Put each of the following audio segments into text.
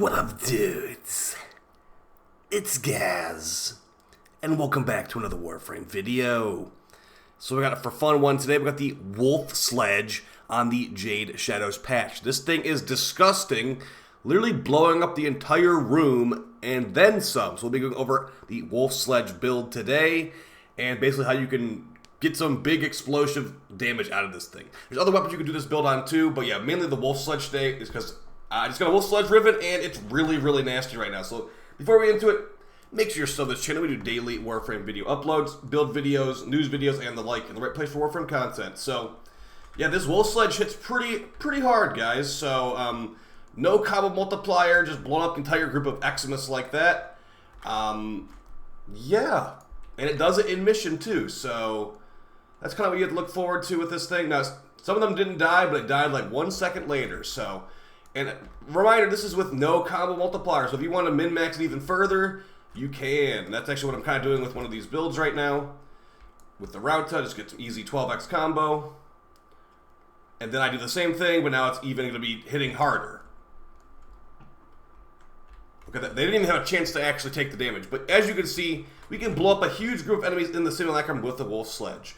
What up, dudes? It's Gaz, and welcome back to another Warframe video. So we got a for fun one today. We got the Wolf Sledge on the Jade Shadows patch. This thing is disgusting, literally blowing up the entire room and then some. So we'll be going over the Wolf Sledge build today, and basically how you can get some big explosive damage out of this thing. There's other weapons you can do this build on too, but yeah, mainly the Wolf Sledge today is because I just got a Wolf Sledge Riven, and it's really, really nasty right now. So before we get into it, make sure you're still this channel. We do daily Warframe video uploads, build videos, news videos, and the like, in the right place for Warframe content. So yeah, this Wolf Sledge hits pretty hard, guys. So no combo multiplier, just blowing up the entire group of Eximus like that. Yeah, and it does it in mission too. So that's kind of what you have to look forward to with this thing. Now, some of them didn't die, but it died like 1 second later. So, and reminder, this is with no combo multiplier. So if you want to min-max it even further, you can. That's actually what I'm kind of doing with one of these builds right now. With the Rauta, just get some easy 12x combo. And then I do the same thing, but now it's even going to be hitting harder. Okay, they didn't even have a chance to actually take the damage. But as you can see, we can blow up a huge group of enemies in the simulacrum with the Wolf Sledge.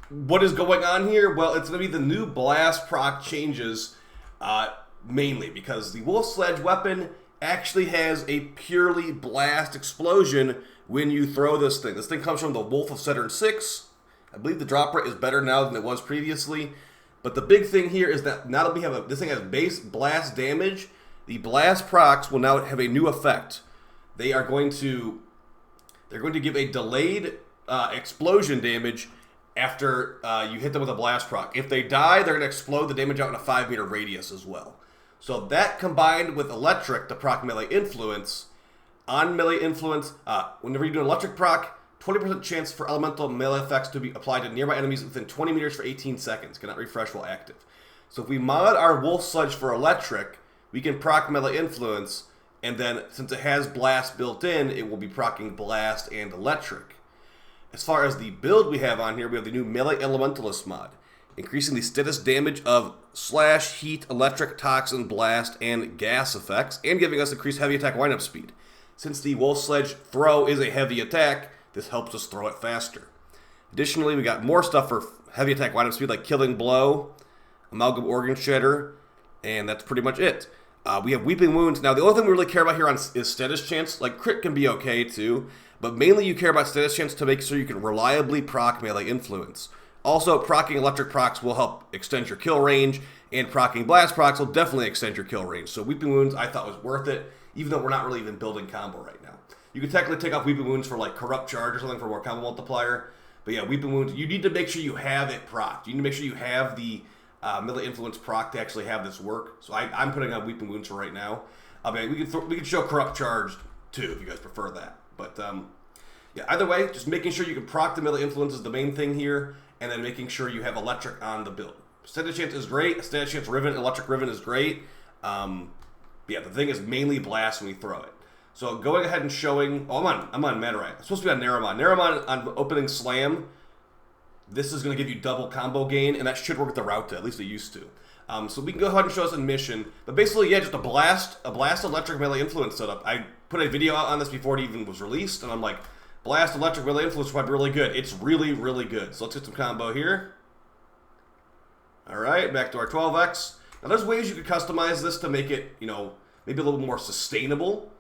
What is going on here? Well, it's going to be the new blast proc changes mainly because the Wolf Sledge weapon actually has a purely blast explosion when you throw this thing. This thing comes from the Wolf of Saturn 6. I believe the drop rate is better now than it was previously. But the big thing here is that now that we have this thing has base blast damage, the blast procs will now have a new effect. They're going to give a delayed explosion damage after you hit them with a blast proc. If they die, they're going to explode the damage out in a 5-meter radius as well. So that combined with electric, the proc melee influence, on melee influence, whenever you do an electric proc, 20% chance for elemental melee effects to be applied to nearby enemies within 20 meters for 18 seconds. Cannot refresh while active. So if we mod our Wolf Sledge for electric, we can proc melee influence, and then since it has blast built in, it will be proccing blast and electric. As far as the build we have on here, we have the new melee elementalist mod, increasing the status damage of slash, heat, electric, toxin, blast, and gas effects, and giving us increased heavy attack windup speed. Since the Wolf Sledge throw is a heavy attack, this helps us throw it faster. Additionally, we got more stuff for heavy attack windup speed, like Killing Blow, Amalgam Organ Shedder, and that's pretty much it. We have Weeping Wounds. Now, the only thing we really care about here is status chance. Like, crit can be okay, too, but mainly you care about status chance to make sure you can reliably proc melee influence. Also, proccing electric procs will help extend your kill range, and proccing blast procs will definitely extend your kill range. So Weeping Wounds I thought was worth it, even though we're not really even building combo right now. You can technically take off Weeping Wounds for like Corrupt Charge or something for more combo multiplier. But yeah, Weeping Wounds, you need to make sure you have it procced. You need to make sure you have the melee influence proc to actually have this work. So I'm putting on Weeping Wounds for right now. I mean, we can show Corrupt Charge too if you guys prefer that. But yeah, either way, just making sure you can proc the melee influence is the main thing here, and then making sure you have electric on the build. Status chance is great. Status chance Riven, electric Riven is great. Yeah, the thing is mainly blast when we throw it. So going ahead and showing, I'm on Matarai. I'm supposed to be on Naramon. Naramon on opening slam. This is going to give you double combo gain, and that should work with the Rauta, at least it used to. So we can go ahead and show us in mission. But basically, yeah, just a blast electric melee influence setup. I put a video out on this before it even was released, and I'm like, blast electric melee influence might be really good. It's really, really good. So let's get some combo here. All right, back to our 12x. Now there's ways you could customize this to make it, you know, maybe a little more sustainable.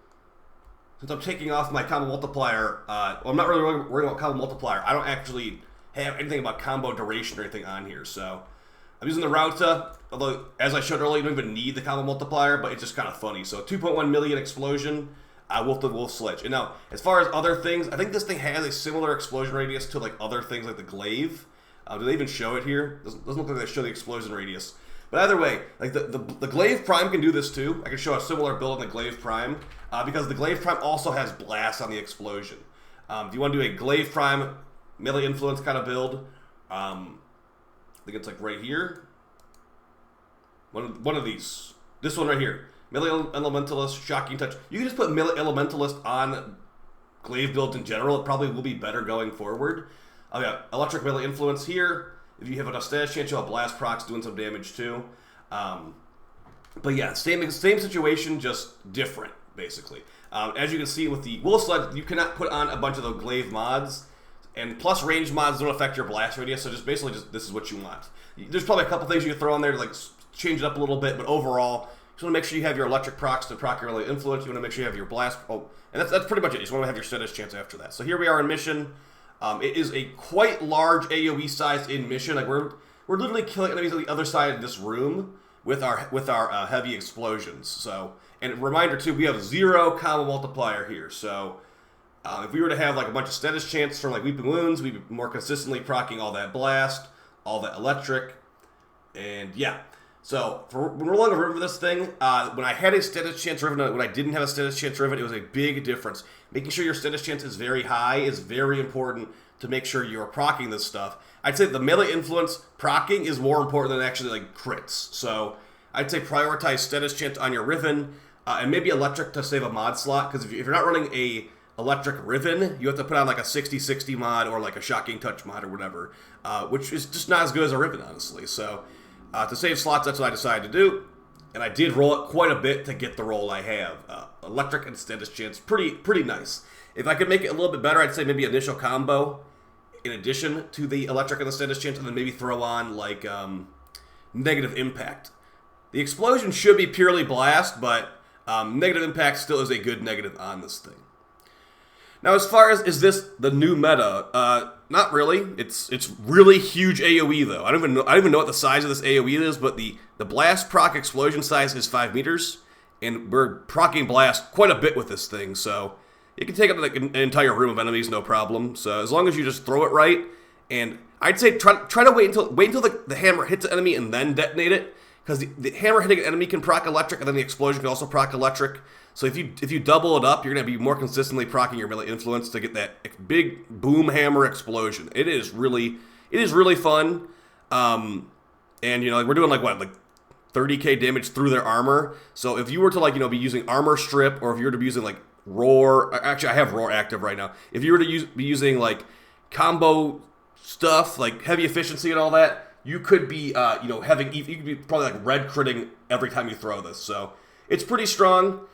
Since I'm taking off my combo multiplier, well, I'm not really worrying about combo multiplier. I don't actually have anything about combo duration or anything on here, so I'm using the Rauta, although as I showed earlier, you don't even need the combo multiplier, but it's just kind of funny. So 2.1 million explosion with the Wolf Sledge. And now, as far as other things, I think this thing has a similar explosion radius to like other things like the Glaive. Do they even show it here? Doesn't look like they show the explosion radius. But either way, like the Glaive Prime can do this too. I can show a similar build in the Glaive Prime because the Glaive Prime also has blast on the explosion. Do you want to do a Glaive Prime melee influence kind of build? I think it's like right here. One of these. This one right here. Melee Elementalist, Shocking Touch. You can just put Melee Elementalist on Glaive builds in general. It probably will be better going forward. I've got Electric Melee Influence here. If you have enough status chance, you'll have Blast procs doing some damage too. But yeah, same situation, just different, basically. As you can see with the Wolf Sledge, you cannot put on a bunch of the glaive mods, and plus range mods don't affect your blast radius, so just basically this is what you want. There's probably a couple things you can throw on there to like change it up a little bit, but overall, you just want to make sure you have your electric procs to proc your melee influence. You want to make sure you have your blast. Oh, and that's pretty much it. You just want to have your status chance after that. So here we are in mission. It is a quite large AOE size in mission. Like we're literally killing enemies on the other side of this room with our heavy explosions. So, and a reminder too, we have 0 combo multiplier here. So if we were to have like a bunch of status chance from like weeping wounds, we'd be more consistently proccing all that blast, all that electric, and yeah. So when we're rolling a riven for this thing, when I had a status chance riven, when I didn't have a status chance riven, it was a big difference. Making sure your status chance is very high is very important to make sure you're proccing this stuff. I'd say the melee influence proccing is more important than actually like crits. So I'd say prioritize status chance on your riven, and maybe electric to save a mod slot, because if you're not running a electric riven, you have to put on like a 60-60 mod or like a shocking touch mod or whatever, which is just not as good as a riven, honestly. So to save slots, that's what I decided to do, and I did roll it quite a bit to get the roll I have. Electric and status chance, pretty nice. If I could make it a little bit better, I'd say maybe initial combo in addition to the electric and the status chance, and then maybe throw on like negative impact. The explosion should be purely blast, but negative impact still is a good negative on this thing. Now, as far as is this the new meta? Not really. It's really huge AOE though. I don't even know what the size of this AOE is, but the blast proc explosion size is 5 meters, and we're procking blast quite a bit with this thing. So it can take up like an entire room of enemies, no problem. So as long as you just throw it right, and I'd say try to wait until the hammer hits the enemy and then detonate it, because the hammer hitting an enemy can proc electric, and then the explosion can also proc electric. So if you double it up, you're going to be more consistently proccing your melee influence to get that big boom hammer explosion. It is really fun. And you know, like we're doing like 30k damage through their armor. So if you were to like, you know, be using armor strip, or if you were to be using like roar, actually I have roar active right now. If you were to be using like combo stuff, like heavy efficiency and all that, you could be you know, you could be probably like red critting every time you throw this. So it's pretty strong.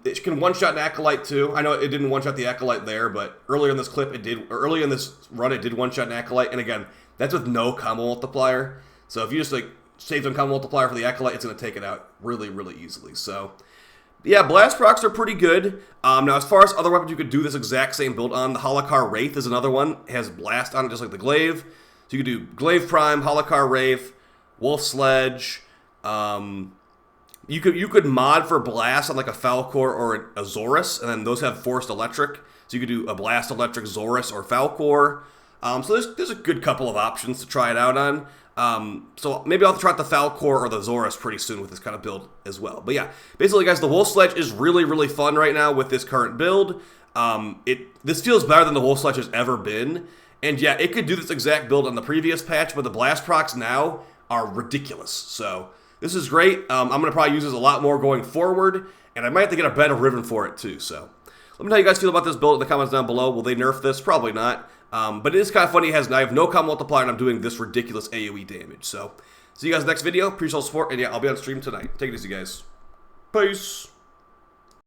It can one-shot an Acolyte too. I know it didn't one-shot the Acolyte there, but earlier in this clip it did, or earlier in this run it did one-shot an Acolyte, and again, that's with no combo multiplier. So if you just like save on combo multiplier for the Acolyte, it's going to take it out really easily. So yeah, blast procs are pretty good. Now as far as other weapons you could do this exact same build on, the Holocar Wraith is another one. It has blast on it just like the Glaive. So you could do Glaive Prime, Holocar Wraith, Wolf Sledge, You could mod for blast on like a Falcor or a Zorus, and then those have forced electric. So you could do a blast electric Zorus or Falcor. So there's a good couple of options to try it out on. So maybe I'll try out the Falcor or the Zorus pretty soon with this kind of build as well. But yeah, basically guys, the Wolf Sledge is really fun right now with this current build. This feels better than the Wolf Sledge has ever been. And yeah, it could do this exact build on the previous patch, but the blast procs now are ridiculous. So this is great. I'm going to probably use this a lot more going forward, and I might have to get a better riven for it too. So let me know how you guys feel about this build in the comments down below. Will they nerf this? Probably not. But it is kind of funny. I have no combo multiplier, and I'm doing this ridiculous AoE damage. So see you guys next video. Appreciate all the support, and yeah, I'll be on stream tonight. Take it easy, guys. Peace.